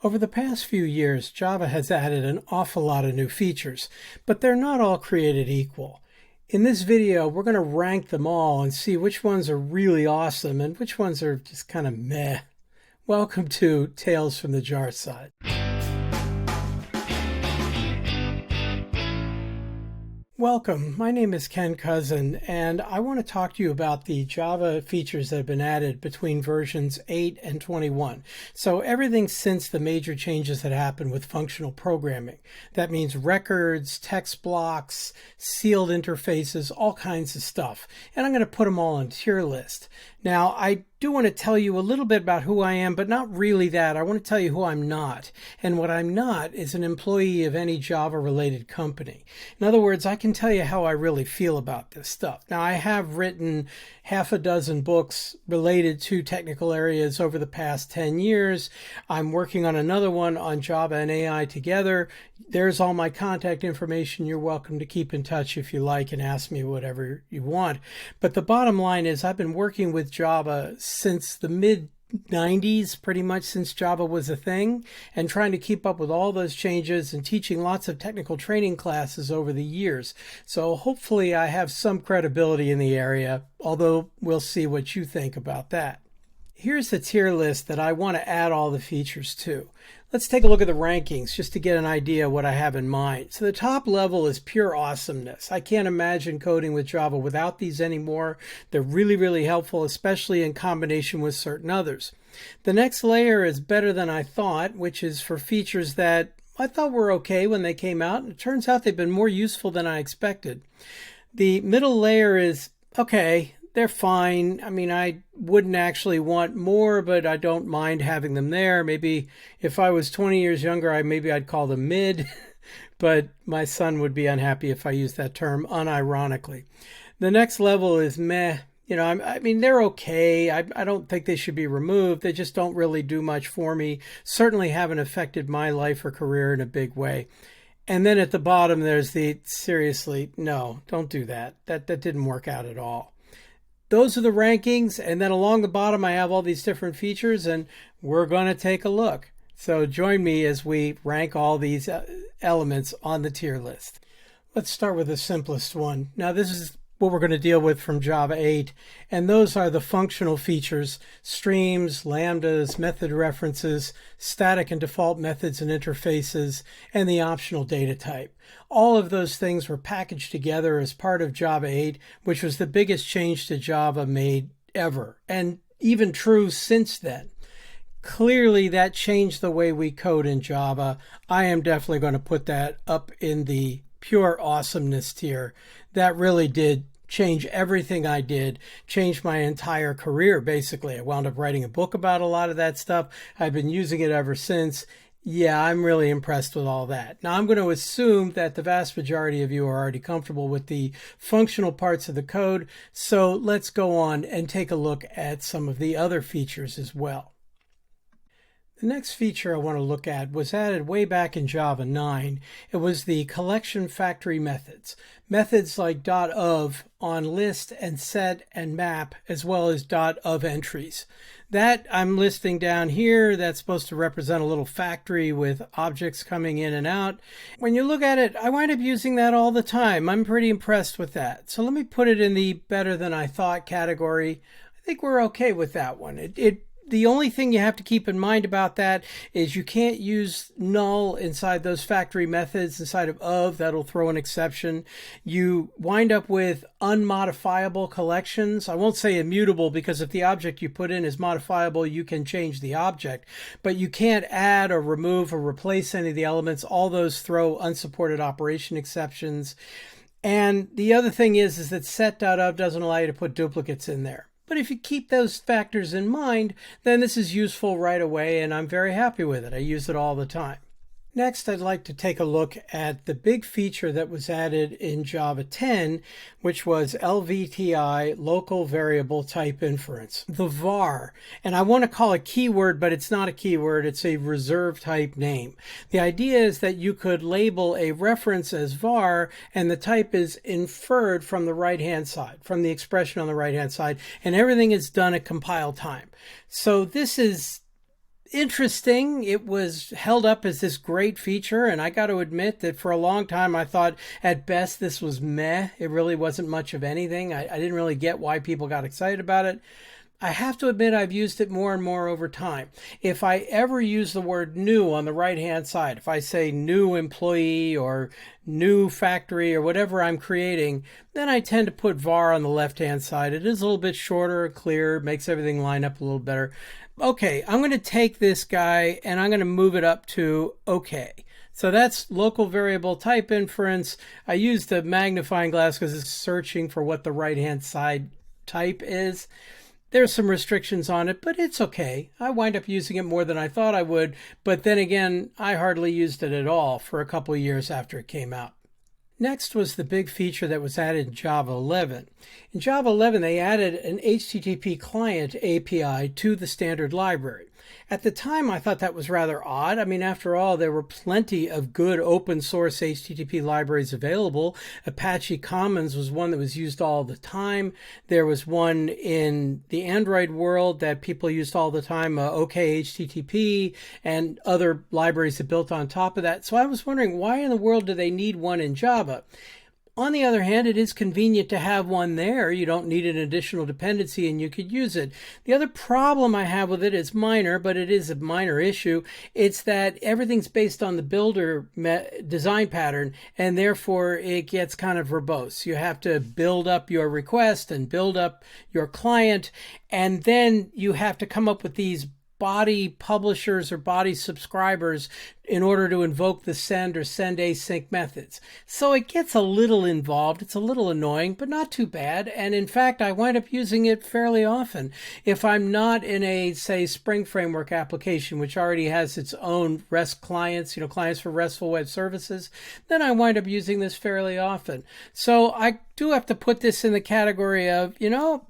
Over the past few years, Java has added an awful lot of new features, but they're not all created equal. In this video, we're going to rank them all and see which ones are really awesome and which ones are just kind of meh. Welcome to Tales from the Jar Side. Welcome, my name is Ken Kousen, and I want to talk to you about the Java features that have been added between versions 8 and 21. So everything since the major changes that happened with functional programming. That means records, text blocks, sealed interfaces, all kinds of stuff. And I'm going to put them all on a tier list. Now, I do want to tell you a little bit about who I am, but not really that. I want to tell you who I'm not. And what I'm not is an employee of any Java-related company. In other words, I can tell you how I really feel about this stuff. Now, I have written half a dozen books related to technical areas over the past 10 years. I'm working on another one on Java and AI together. There's all my contact information. You're welcome to keep in touch if you like and ask me whatever you want. But the bottom line is I've been working with Java since the mid-90s, pretty much since Java was a thing, and trying to keep up with all those changes and teaching lots of technical training classes over the years. So hopefully I have some credibility in the area, although we'll see what you think about that. Here's the tier list that I want to add all the features to. Let's take a look at the rankings just to get an idea of what I have in mind. So the top level is Pure Awesomeness. I can't imagine coding with Java without these anymore. They're really, really helpful, especially in combination with certain others. The next layer is Better Than I Thought, which is for features that I thought were okay when they came out. And it turns out they've been more useful than I expected. The middle layer is okay. They're fine. I mean, I wouldn't actually want more, but I don't mind having them there. Maybe if I was 20 years younger, maybe I'd call them mid, but my son would be unhappy if I used that term unironically. The next level is meh. You know, I mean, they're okay. I don't think they should be removed. They just don't really do much for me. Certainly haven't affected my life or career in a big way. And then at the bottom, there's the seriously, no, don't do that. That didn't work out at all. Those are the rankings, and then along the bottom I have all these different features, and we're going to take a look. So join me as we rank all these elements on the tier list. Let's start with the simplest one. Now this is what we're going to deal with from Java 8, and those are the functional features: streams, lambdas, method references, static and default methods and interfaces, and the optional data type. All of those things were packaged together as part of Java 8, which was the biggest change to Java made ever, and even true since then. Clearly, that changed the way we code in Java. I am definitely going to put that up in the Pure Awesomeness tier. That really did change everything I did, changed my entire career, basically. I wound up writing a book about a lot of that stuff. I've been using it ever since. Yeah, I'm really impressed with all that. Now, I'm going to assume that the vast majority of you are already comfortable with the functional parts of the code, so let's go on and take a look at some of the other features as well. The next feature I want to look at was added way back in Java 9. It was the collection factory methods. Methods like .of on list and set and map, as well as .of entries. That I'm listing down here, that's supposed to represent a little factory with objects coming in and out. When you look at it, I wind up using that all the time. I'm pretty impressed with that. So let me put it in the Better Than I Thought category. I think we're okay with that one. The only thing you have to keep in mind about that is you can't use null inside those factory methods inside of. That'll throw an exception. You wind up with unmodifiable collections. I won't say immutable, because if the object you put in is modifiable, you can change the object. But you can't add or remove or replace any of the elements. All those throw unsupported operation exceptions. And the other thing is that set.of doesn't allow you to put duplicates in there. But if you keep those factors in mind, then this is useful right away, and I'm very happy with it. I use it all the time. Next, I'd like to take a look at the big feature that was added in Java 10, which was LVTI, Local Variable Type Inference, the var. And I want to call it keyword, but it's not a keyword. It's a reserved type name. The idea is that you could label a reference as var, and the type is inferred from the right-hand side, from the expression on the right-hand side, and everything is done at compile time. So this is interesting. It was held up as this great feature, and I got to admit that for a long time I thought at best this was meh. It really wasn't much of anything. I didn't really get why people got excited about it. I have to admit I've used it more and more over time. If I ever use the word new on the right-hand side, if I say new employee or new factory or whatever I'm creating, then I tend to put var on the left-hand side. It is a little bit shorter, clearer, makes everything line up a little better. Okay, I'm going to take this guy and I'm going to move it up to okay. So that's local variable type inference. I used the magnifying glass because it's searching for what the right-hand side type is. There's some restrictions on it, but it's okay. I wind up using it more than I thought I would, but then again, I hardly used it at all for a couple of years after it came out. Next was the big feature that was added in Java 11. In Java 11, they added an HTTP client API to the standard library. At the time, I thought that was rather odd. I mean, after all, there were plenty of good open source HTTP libraries available. Apache Commons was one that was used all the time. There was one in the Android world that people used all the time, OK HTTP, and other libraries that built on top of that. So I was wondering, why in the world do they need one in Java? On the other hand, it is convenient to have one there. You don't need an additional dependency and you could use it. The other problem I have with it is minor, but it is a minor issue. It's that everything's based on the builder design pattern, and therefore it gets kind of verbose. You have to build up your request and build up your client, and then you have to come up with these body publishers or body subscribers in order to invoke the send or send async methods. So it gets a little involved. It's a little annoying, but not too bad. And in fact, I wind up using it fairly often. If I'm not in a, say, Spring Framework application, which already has its own REST clients, clients for RESTful web services, then I wind up using this fairly often. So I do have to put this in the category of,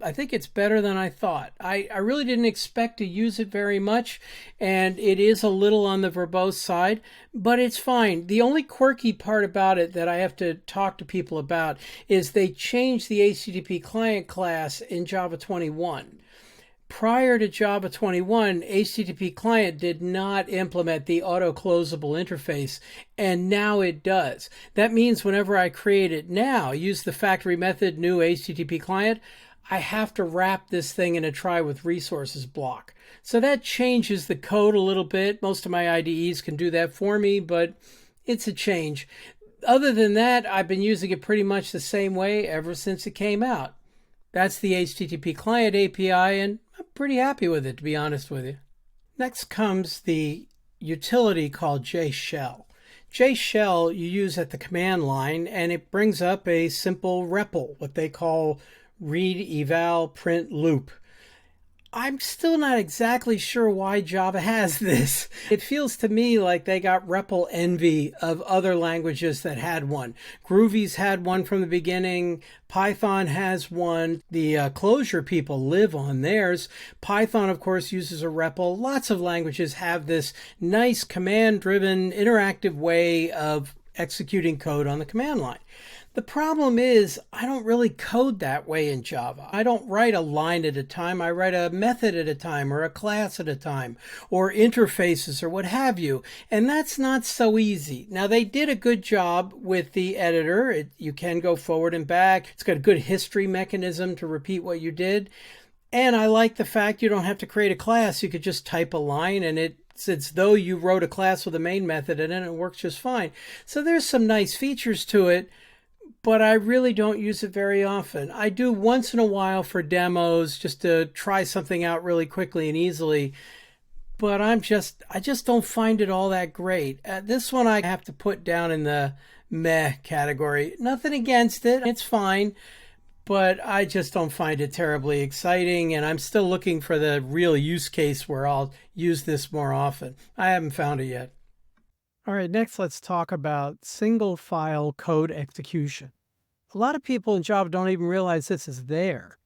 I think it's better than I thought. I really didn't expect to use it very much, and it is a little on the verbose side, but it's fine. The only quirky part about it that I have to talk to people about is they changed the HTTP client class in Java 21. Prior to Java 21, HTTP client did not implement the auto-closable interface, and now it does. That means whenever I create it now, use the factory method new HTTP client, I have to wrap this thing in a try with resources block. So that changes the code a little bit. Most of my IDEs can do that for me, but it's a change. Other than that, I've been using it pretty much the same way ever since it came out. That's the HTTP client API, and I'm pretty happy with it, to be honest with you. Next comes the utility called JShell. JShell you use at the command line, and it brings up a simple REPL, what they call read, eval, print, loop. I'm still not exactly sure why Java has this. It feels to me like they got REPL envy of other languages that had one. Groovy's had one from the beginning. Python has one. The Clojure people live on theirs. Python, of course, uses a REPL. Lots of languages have this nice command-driven, interactive way of executing code on the command line. The problem is I don't really code that way in Java. I don't write a line at a time. I write a method at a time or a class at a time or interfaces or what have you. And that's not so easy. Now, they did a good job with the editor. You can go forward and back. It's got a good history mechanism to repeat what you did. And I like the fact you don't have to create a class. You could just type a line and it's as though you wrote a class with a main method and then it works just fine. So there's some nice features to it, but I really don't use it very often. I do once in a while for demos just to try something out really quickly and easily, but I just don't find it all that great. This one I have to put down in the meh category. Nothing against it. It's fine, but I just don't find it terribly exciting, and I'm still looking for the real use case where I'll use this more often. I haven't found it yet. All right, next let's talk about single file code execution. A lot of people in Java don't even realize this is there.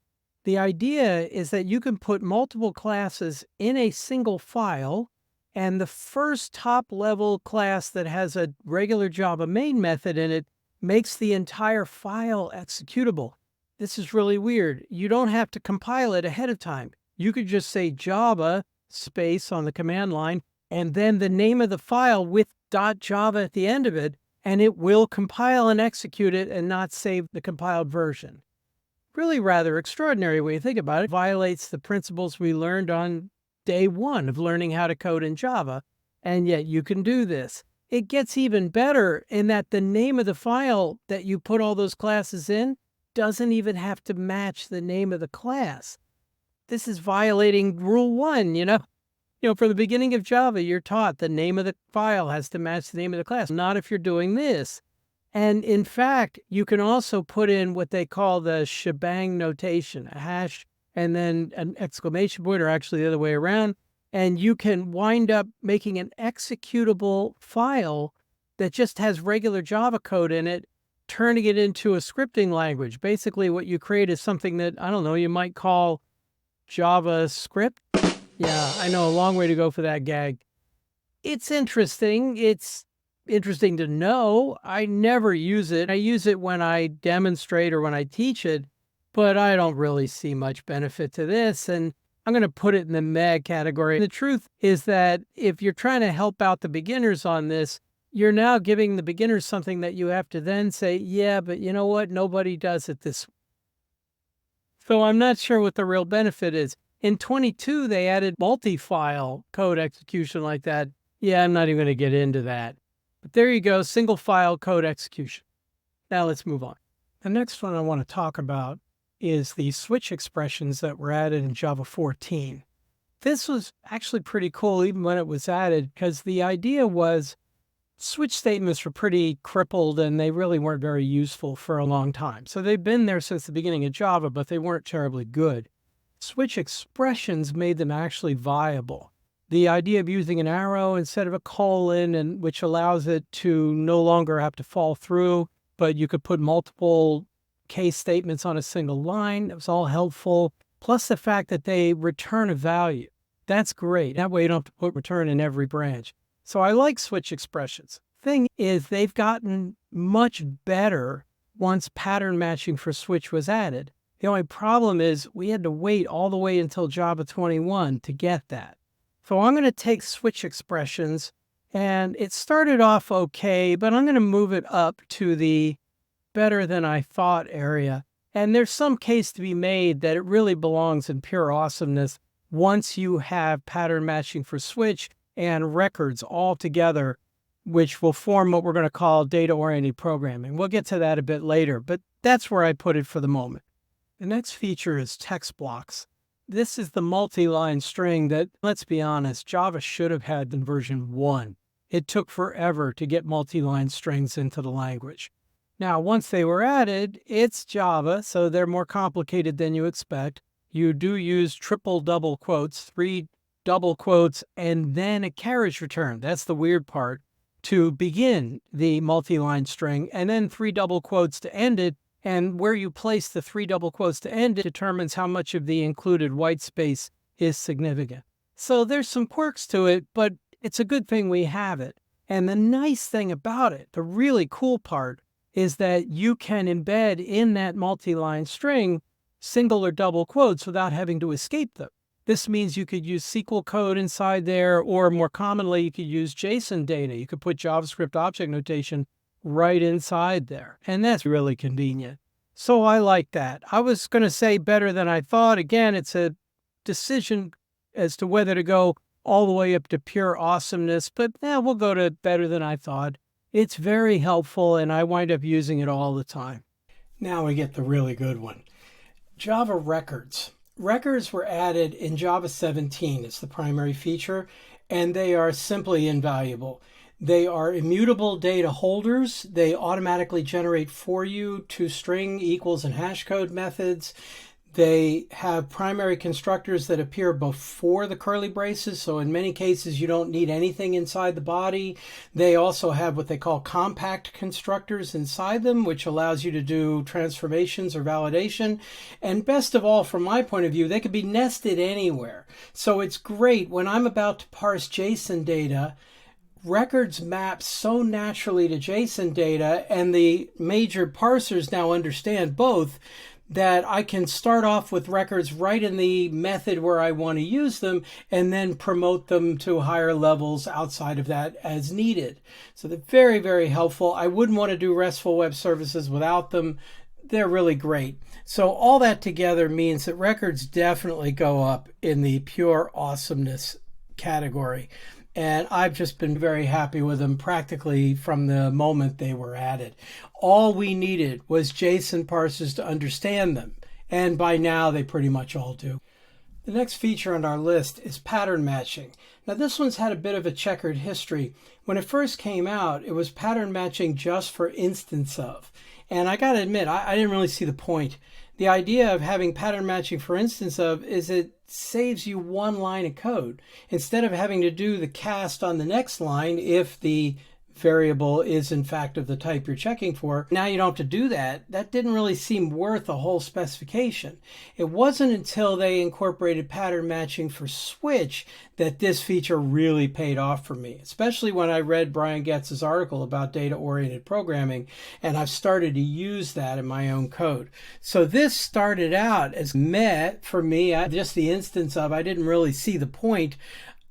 The idea is that you can put multiple classes in a single file, and the first top-level class that has a regular Java main method in it makes the entire file executable. This is really weird. You don't have to compile it ahead of time. You could just say Java space on the command line, and then the name of the file with .java at the end of it, and it will compile and execute it and not save the compiled version. Really rather extraordinary when you think about it. Violates the principles we learned on day one of learning how to code in Java, and yet you can do this. It gets even better in that the name of the file that you put all those classes in doesn't even have to match the name of the class. This is violating rule 1, from the beginning of Java, you're taught the name of the file has to match the name of the class, not if you're doing this. And in fact, you can also put in what they call the shebang notation, a hash and then an exclamation point, or actually the other way around. And you can wind up making an executable file that just has regular Java code in it, turning it into a scripting language. Basically, what you create is something that, I don't know, you might call JavaScript. Yeah, I know, a long way to go for that gag. It's interesting. It's interesting to know. I never use it. I use it when I demonstrate or when I teach it, but I don't really see much benefit to this. And I'm going to put it in the meh category. The truth is that if you're trying to help out the beginners on this, you're now giving the beginners something that you have to then say, yeah, but you know what? Nobody does it this way. So I'm not sure what the real benefit is. In 22, they added multi-file code execution like that. Yeah, I'm not even going to get into that. But there you go, single file code execution. Now let's move on. The next one I want to talk about is the switch expressions that were added in Java 14. This was actually pretty cool even when it was added, because the idea was switch statements were pretty crippled and they really weren't very useful for a long time. So they've been there since the beginning of Java, but they weren't terribly good. Switch expressions made them actually viable. The idea of using an arrow instead of a colon, and which allows it to no longer have to fall through, but you could put multiple case statements on a single line. It was all helpful. Plus the fact that they return a value. That's great. That way you don't have to put return in every branch. So I like switch expressions. Thing is, they've gotten much better once pattern matching for switch was added. The only problem is we had to wait all the way until Java 21 to get that. So I'm going to take switch expressions, and it started off okay, but I'm going to move it up to the better than I thought area. And there's some case to be made that it really belongs in Pure Awesomeness once you have pattern matching for switch and records all together, which will form what we're going to call data-oriented programming. We'll get to that a bit later, but that's where I put it for the moment. The next feature is text blocks. This is the multi-line string that, let's be honest, Java should have had in version 1. It took forever to get multi-line strings into the language. Now, once they were added, it's Java, so they're more complicated than you expect. You do use triple double quotes, 3 double quotes, and then a carriage return. That's the weird part, to begin the multi-line string, and then 3 double quotes to end it. And where you place the 3 double quotes to end it determines how much of the included white space is significant. So there's some quirks to it, but it's a good thing we have it. And the nice thing about it, the really cool part, is that you can embed in that multi-line string single or double quotes without having to escape them. This means you could use SQL code inside there, or more commonly, you could use JSON data. You could put JavaScript object notation right inside there, and that's really convenient. So I like that. I was going to say better than I thought. Again, it's a decision as to whether to go all the way up to Pure Awesomeness, but we'll go to better than I thought. It's very helpful, and I wind up using it all the time. Now we get the really good one. Java records. Records were added in Java 17. It's the primary feature, and they are simply invaluable. They are immutable data holders. They automatically generate for you toString, equals, and hash code methods. They have primary constructors that appear before the curly braces, so in many cases you don't need anything inside the body. They also have what they call compact constructors inside them, which allows you to do transformations or validation. And best of all, from my point of view, they could be nested anywhere. So it's great when I'm about to parse JSON data. Records map so naturally to JSON data, and the major parsers now understand both, that I can start off with records right in the method where I want to use them and then promote them to higher levels outside of that as needed. So they're very, very helpful. I wouldn't want to do RESTful web services without them. They're really great. So all that together means that records definitely go up in the Pure Awesomeness category. And I've just been very happy with them practically from the moment they were added. All we needed was JSON parsers to understand them. And by now, they pretty much all do. The next feature on our list is pattern matching. Now, this one's had a bit of a checkered history. When it first came out, it was pattern matching just for instance of. And I got to admit, I didn't really see the point. The idea of having pattern matching for instance of is it saves you one line of code. Instead of having to do the cast on the next line if the variable is in fact of the type you're checking for, now you don't have to do that. That didn't really seem worth a whole specification. It wasn't until they incorporated pattern matching for switch that this feature really paid off for me, especially when I read Brian Getz's article about data-oriented programming, and I've started to use that in my own code. So this started out as meh for me, just the instance of I didn't really see the point.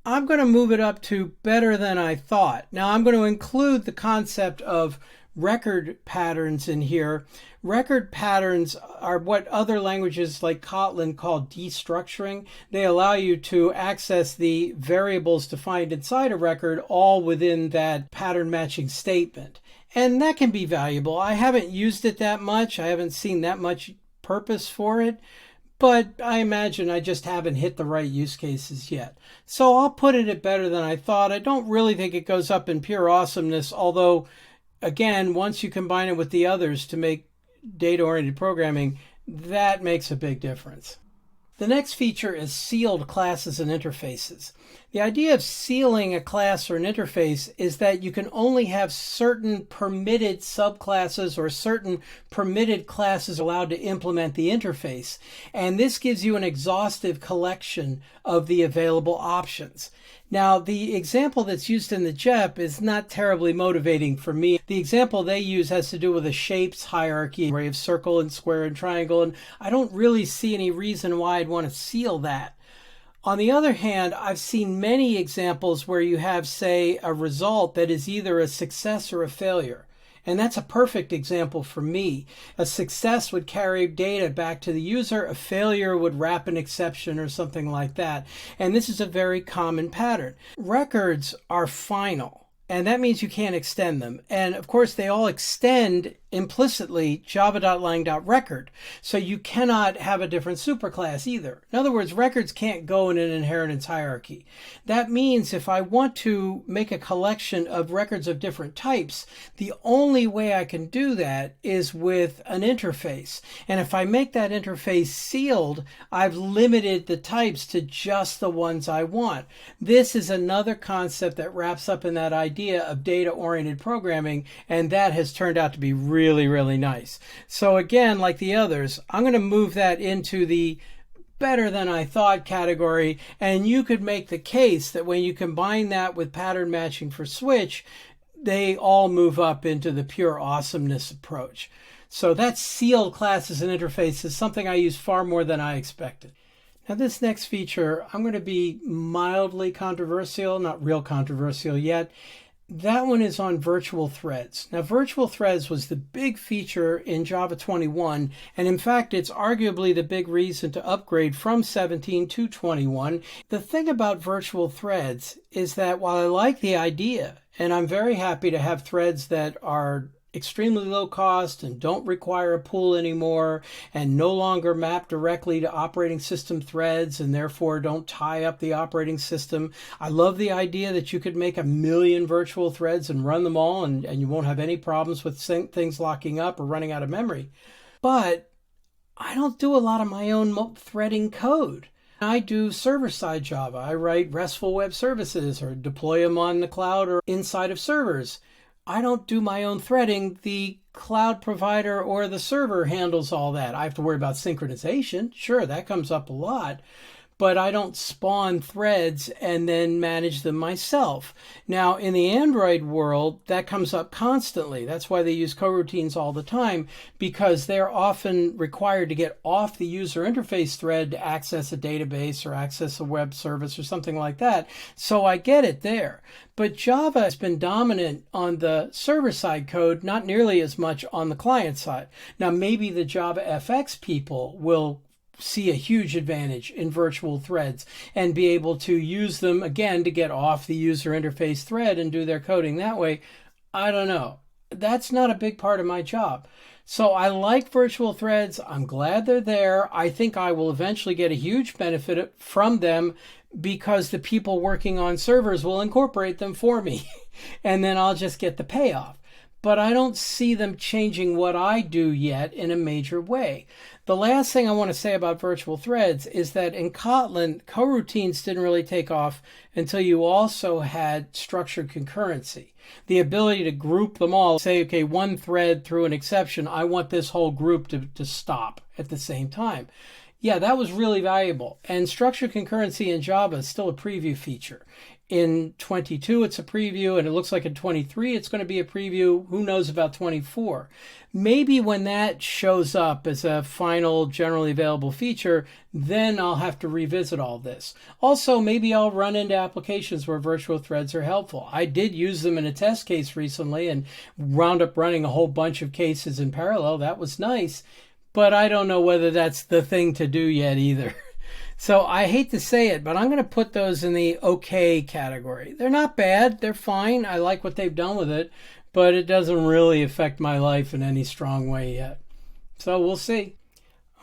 I'm going to move it up to better than I thought. Now I'm going to include the concept of record patterns in here. Record patterns are what other languages like Kotlin call destructuring. They allow you to access the variables defined inside a record all within that pattern matching statement. And that can be valuable. I haven't used it that much. I haven't seen that much purpose for it. But I imagine I just haven't hit the right use cases yet. So I'll put it at better than I thought. I don't really think it goes up in Pure Awesomeness, although, again, once you combine it with the others to make data-oriented programming, that makes a big difference. The next feature is sealed classes and interfaces. The idea of sealing a class or an interface is that you can only have certain permitted subclasses or certain permitted classes allowed to implement the interface. And this gives you an exhaustive collection of the available options. Now, the example that's used in the JEP is not terribly motivating for me. The example they use has to do with a shapes hierarchy, where you have circle and square and triangle, and I don't really see any reason why I'd want to seal that. On the other hand, I've seen many examples where you have, say, a result that is either a success or a failure. And that's a perfect example for me. A success would carry data back to the user. A failure would wrap an exception or something like that. And this is a very common pattern. Records are final, and that means you can't extend them. And of course, they all extend implicitly java.lang.record. So you cannot have a different superclass either. In other words, records can't go in an inheritance hierarchy. That means if I want to make a collection of records of different types, the only way I can do that is with an interface. And if I make that interface sealed, I've limited the types to just the ones I want. This is another concept that wraps up in that idea of data-oriented programming, and that has turned out to be really nice. So again, like the others, I'm going to move that into the better than I thought category, and you could make the case that when you combine that with pattern matching for switch, they all move up into the Pure Awesomeness approach. So that sealed classes and interfaces, something I use far more than I expected. Now this next feature, I'm going to be mildly controversial, not real controversial yet. That one is on virtual threads. Now, virtual threads was the big feature in Java 21, and in fact, it's arguably the big reason to upgrade from 17 to 21. The thing about virtual threads is that while I like the idea, and I'm very happy to have threads that are extremely low cost and don't require a pool anymore and no longer map directly to operating system threads and therefore don't tie up the operating system. I love the idea that you could make 1 million virtual threads and run them all and you won't have any problems with things locking up or running out of memory. But I don't do a lot of my own threading code. I do server-side Java. I write RESTful web services or deploy them on the cloud or inside of servers. I don't do my own threading. The cloud provider or the server handles all that. I have to worry about synchronization. Sure, that comes up a lot. but I don't spawn threads and then manage them myself. Now, in the Android world, that comes up constantly. That's why they use coroutines all the time, because they're often required to get off the user interface thread to access a database or access a web service or something like that. So I get it there. But Java has been dominant on the server-side code, not nearly as much on the client side. Now, maybe the Java FX people will see a huge advantage in virtual threads and be able to use them again to get off the user interface thread and do their coding that way. I don't know. That's not a big part of my job. So I like virtual threads. I'm glad they're there. I think I will eventually get a huge benefit from them because the people working on servers will incorporate them for me and then I'll just get the payoff. But I don't see them changing what I do yet in a major way. The last thing I want to say about virtual threads is that in Kotlin, coroutines didn't really take off until you also had structured concurrency. The ability to group them all, say, okay, one thread threw an exception, I want this whole group to stop at the same time. Yeah, that was really valuable. And structured concurrency in Java is still a preview feature. In 22, it's a preview, and it looks like in 23, it's going to be a preview. Who knows about 24? Maybe when that shows up as a final generally available feature, then I'll have to revisit all this. Also, maybe I'll run into applications where virtual threads are helpful. I did use them in a test case recently and wound up running a whole bunch of cases in parallel. That was nice, but I don't know whether that's the thing to do yet either. So I hate to say it, but I'm going to put those in the okay category. They're not bad. They're fine. I like what they've done with it, but it doesn't really affect my life in any strong way yet. So we'll see.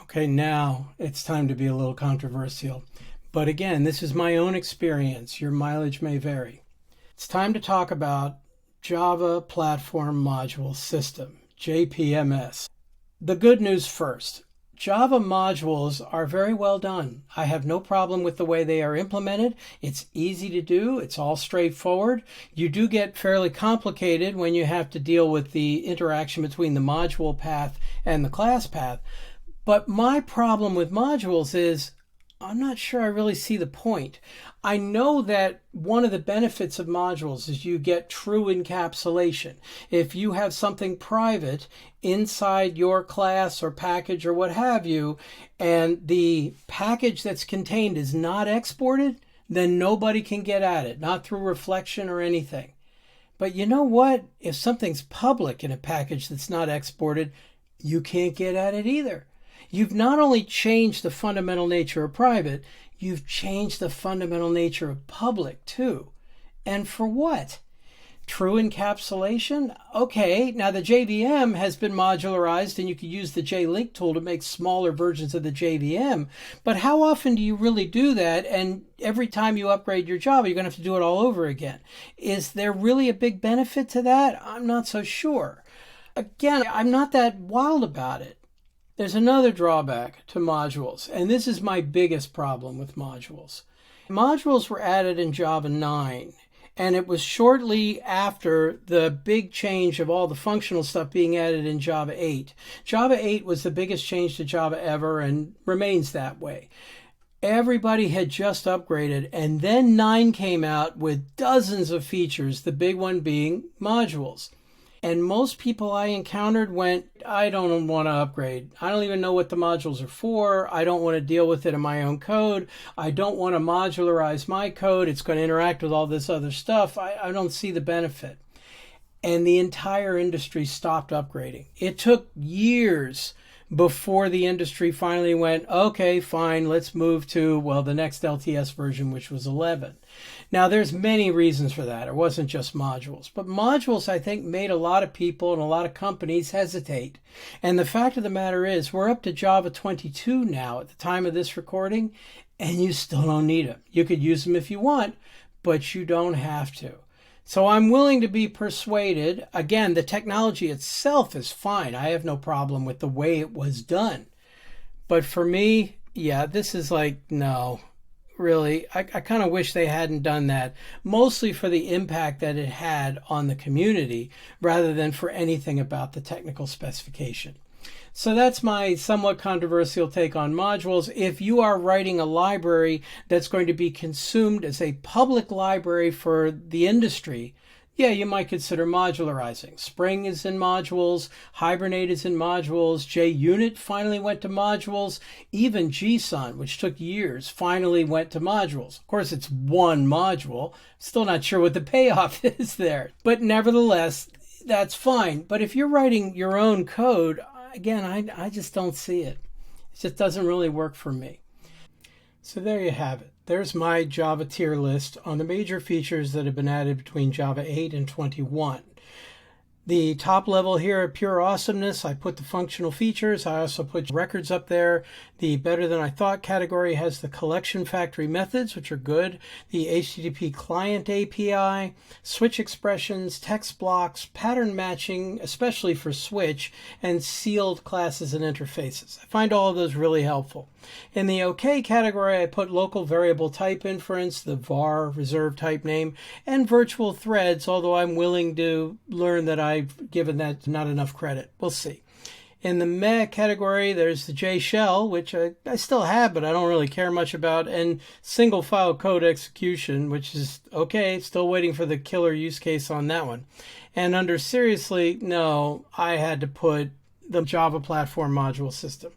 Okay, now it's time to be a little controversial. But again, this is my own experience. Your mileage may vary. It's time to talk about Java Platform Module System, JPMS. The good news first. Java modules are very well done. I have no problem with the way they are implemented. It's easy to do. It's all straightforward. You do get fairly complicated when you have to deal with the interaction between the module path and the class path. But my problem with modules is I'm not sure I really see the point. I know that one of the benefits of modules is you get true encapsulation. If you have something private inside your class or package or what have you, and the package that's contained is not exported, then nobody can get at it, not through reflection or anything. But you know what? If something's public in a package that's not exported, you can't get at it either. You've not only changed the fundamental nature of private, you've changed the fundamental nature of public too. And for what? True encapsulation? Okay, now the JVM has been modularized and you can use the JLink tool to make smaller versions of the JVM. But how often do you really do that? And every time you upgrade your Java, you're going to have to do it all over again. Is there really a big benefit to that? I'm not so sure. Again, I'm not that wild about it. There's another drawback to modules, and this is my biggest problem with modules. Modules were added in Java 9, and it was shortly after the big change of all the functional stuff being added in Java 8. Java 8 was the biggest change to Java ever and remains that way. Everybody had just upgraded, and then 9 came out with dozens of features, the big one being modules. And most people I encountered went, I don't want to upgrade. I don't even know what the modules are for. I don't want to deal with it in my own code. I don't want to modularize my code. It's going to interact with all this other stuff. I don't see the benefit. And the entire industry stopped upgrading. It took years before the industry finally went, okay, fine, let's move to, well, the next LTS version, which was 11. Now, there's many reasons for that. It wasn't just modules. But modules, I think, made a lot of people and a lot of companies hesitate. And the fact of the matter is, we're up to Java 22 now at the time of this recording, and you still don't need them. You could use them if you want, but you don't have to. So I'm willing to be persuaded. Again, the technology itself is fine. I have no problem with the way it was done. But for me, yeah, this is like, no, really. I kind of wish they hadn't done that, mostly for the impact that it had on the community rather than for anything about the technical specification. So that's my somewhat controversial take on modules. If you are writing a library that's going to be consumed as a public library for the industry, yeah, you might consider modularizing. Spring is in modules, Hibernate is in modules, JUnit finally went to modules, even JSON, which took years, finally went to modules. Of course, it's one module. Still not sure what the payoff is there. But nevertheless, that's fine. But if you're writing your own code, again, I just don't see it. It just doesn't really work for me. So there you have it. There's my Java tier list on the major features that have been added between Java 8 and 21. The top level here at Pure Awesomeness, I put the functional features. I also put records up there. The Better Than I Thought category has the collection factory methods, which are good. The HTTP client API, switch expressions, text blocks, pattern matching, especially for switch, and sealed classes and interfaces. I find all of those really helpful. In the OK category, I put local variable type inference, the var reserved type name, and virtual threads, although I'm willing to learn that I've given that not enough credit. We'll see. In the meh category, there's the JShell, which I still have, but I don't really care much about, and single file code execution, which is okay, still waiting for the killer use case on that one. And under seriously, no, I had to put the Java Platform Module System.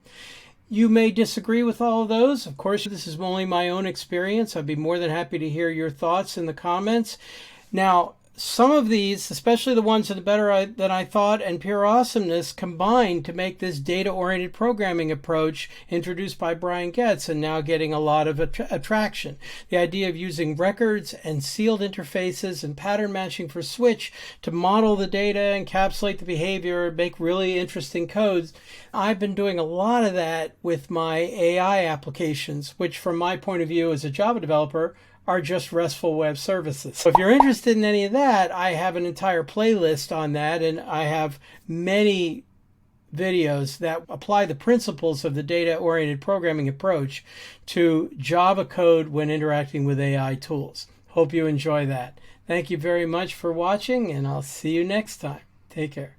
You may disagree with all of those. Of course, this is only my own experience. I'd be more than happy to hear your thoughts in the comments. Now, some of these, especially the ones that are Better Than I Thought and Pure Awesomeness, combine to make this data-oriented programming approach introduced by Brian Getz and now getting a lot of attraction. The idea of using records and sealed interfaces and pattern matching for switch to model the data, encapsulate the behavior, make really interesting codes. I've been doing a lot of that with my AI applications, which from my point of view as a Java developer are just RESTful web services. So if you're interested in any of that, I have an entire playlist on that, and I have many videos that apply the principles of the data-oriented programming approach to Java code when interacting with AI tools. Hope you enjoy that. Thank you very much for watching, and I'll see you next time. Take care.